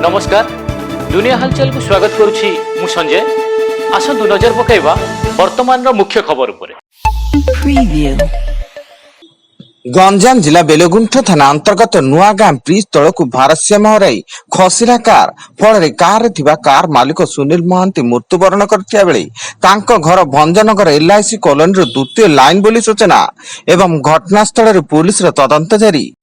नमस्कार दुनिया हालचाल को स्वागत करुछि मु संजय। आसंतु नजर पकाइबा वर्तमान रो मुख्य खबर उपरे। गंजाम जिला बेलगुंठ थाना अंतर्गत नुआगां ब्रिज तलकू भारसाम्य हराई खसिला कार फल कार कार मालिक सुनील महांती मृत्युवरण करथिया बेले तांको घर भंजनगर एलआईसी कॉलोनी रो द्वितीय लाइन बोली सूचना एवं घटनास्थल रे पुलिस रो तदंत जारी।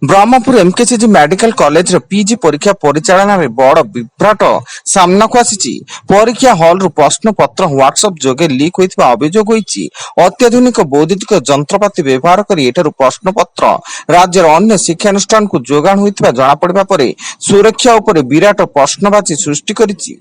ब्रह्मपुर एमकेसीजी मेडिकल कॉलेज रो पीजी परीक्षा परिचालना रे बड़ विभ्राट सामना को आसीची। परीक्षा हॉल रो प्रश्न पत्र व्हाट्सएप जोगे लीक होइतबा अभियोग होईची। अत्याधुनिक वैद्युतिक यंत्रपाति व्यवहार करी एठारु प्रश्न पत्र राज्यर अन्य शिक्षानुष्ठान को जोगाण होइतबा जणा पड़िबा परे सुरक्षा उपरे विराट प्रश्नवाची सृष्टि करिची।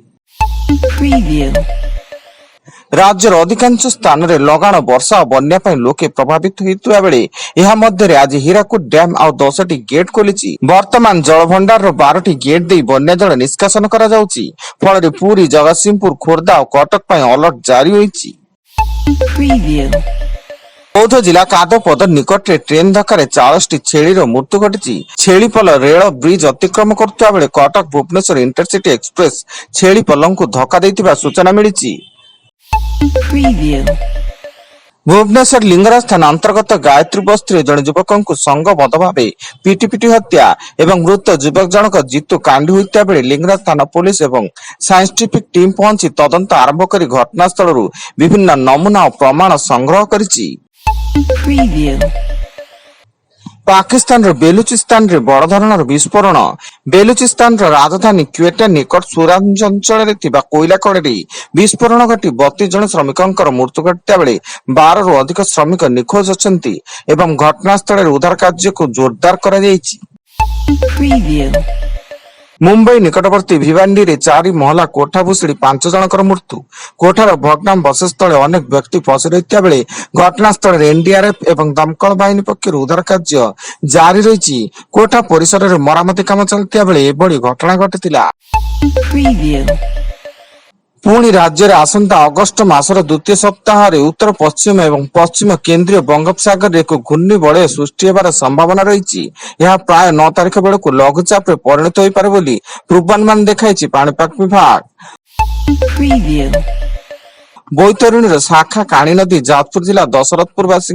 राज्यर अधिकांश स्थान रे लगाण वर्षा और बन्या पई लोके प्रभावित होइतबा बेले एहा मध्यरे आज हीराकुद डैम आ 10टी गेट खोलिछि। वर्तमान जलभंडार रो 12टी गेट देई बन्या जल निष्कासन करा जाउछि। फल पुरी जगतसिंहपुर खोर्धा और कटक पई अलर्ट जारी होइछि। बौद्ध जिला कादपद निकट रे ट्रेन धक्का 40टी छेली रो मृत्यु घटिछि। छेलीपल रेल ब्रिज अतिक्रम करथुवा बेले कटक भुवनेश्वर इंटरसिटी एक्सप्रेस छेलीपलंग को धक्का दैतिबा सूचना मिलिछि। भुवनेश्वर लिंगराज थाना अंतर्गत गायत्री बस्ती जन युवक संगबद्ध भाव पिटी हत्या एवं मृत युवक जनक जीतू कांडी होता बेले लिंगराज थाना पुलिस एवं साइंटिफिक टीम पहुंची तदंत आरंभ कर घटनास्थल विभिन्न नमूना और प्रमाण संग्रह करिछि। पाकिस्तान रो बेलुचिस्तान रे बड़ धरणर विस्फोरण। बेलुचिस्तान रो राजधानी क्वेटा निकट सुरांज अंचल रे थिबा कोयला खड़ी विस्फोरण घटी 32 जन श्रमिकंकर मृत्यु घटिता बेले 12 रु अधिक श्रमिक निखोज अछंती एवं घटनास्थल रे उद्धार कार्य को जोरदार करा जायछि। मुंबई निकटवर्ती भिवांडी रे 4 महला कोठा भुसुड़ी 5 जनकर मृत्यु। कोठार भग्नावशेष तले अनेक व्यक्ति फसी रहिता बेले घटनास्थल रे एनडीआरएफ एवं दमकल बाहिनी पक्षरु उद्धार कार्य जारी रहिछि। कोठा परिसर रे मरामती काम चलतिया बेले एभली घटना घटितिला। पुणी राज्य रे आसंता अगस्ट मासर द्वितीय सप्ताह रे उत्तर पश्चिम एवं पश्चिम केंद्रीय बंगोपसागर रे एक घूर्णी बलय सृष्टि हेबार संभावना रही। यह प्राय 9 तारिख बेलू लघुचाप रे परिणत होई पारे बोली पूर्वानुमान देखाइछि पाणीपाग विभाग। बैतरणी शाखा काणी नदी जाजपुर जिला दशरथपुरवासी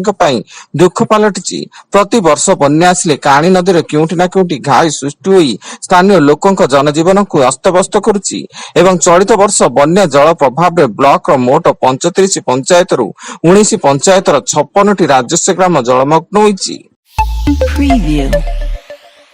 दुख पलटि। प्रति वर्ष बन्या आसिले काणी नदी रे केउठी ना केउठी घाई सृष्टि होई स्थानीय लोकंक जनजीवन को अस्तव्यस्त करुछि एवं चलित वर्ष बन्या जल प्रभाव रे ब्लॉक रो मोट 35 पंचायत रु 19 पंचायत रो 56टी राजस्व ग्राम जलमग्न होईछि।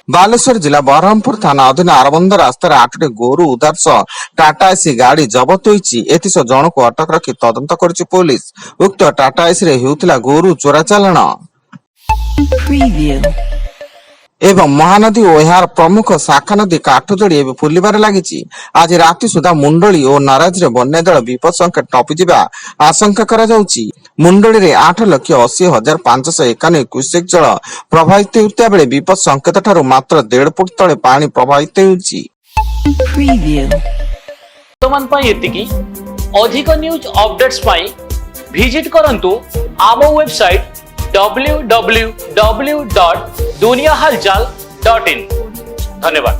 बालेश्वर जिला बरहमपुर थाना अधीन आरबंद रास्तार 8टी गोरु उद्धार सह टाटा एसी गाड़ी जबत होईछि। एथिस जन को अटक रखी तदंत करिछि पुलिस। उक्त टाटा एसी रे हेउतिला गोरु चोरा चालाण एवं महानदी और यार प्रमुख शाखा नदी काठजोड़ी एवं फुलिबार लागिछि। आज राति सुधा मुंडली और नाराज रे बन्या जल विपद संकेत टपि जिबा आशंका करा जाउछि। मुंडली रे 8,80,591 क्यूसेक जल प्रवाहित होता बेले विपद संकेत ठारू मात्र 1.5 फुट तले पानी प्रवाहित होउछि। वर्तमान पई एतिकी अधिक न्यूज अपडेट्स पई विजिट करंतु आमो वेबसाइट www.duniyahalchal.in। धन्यवाद।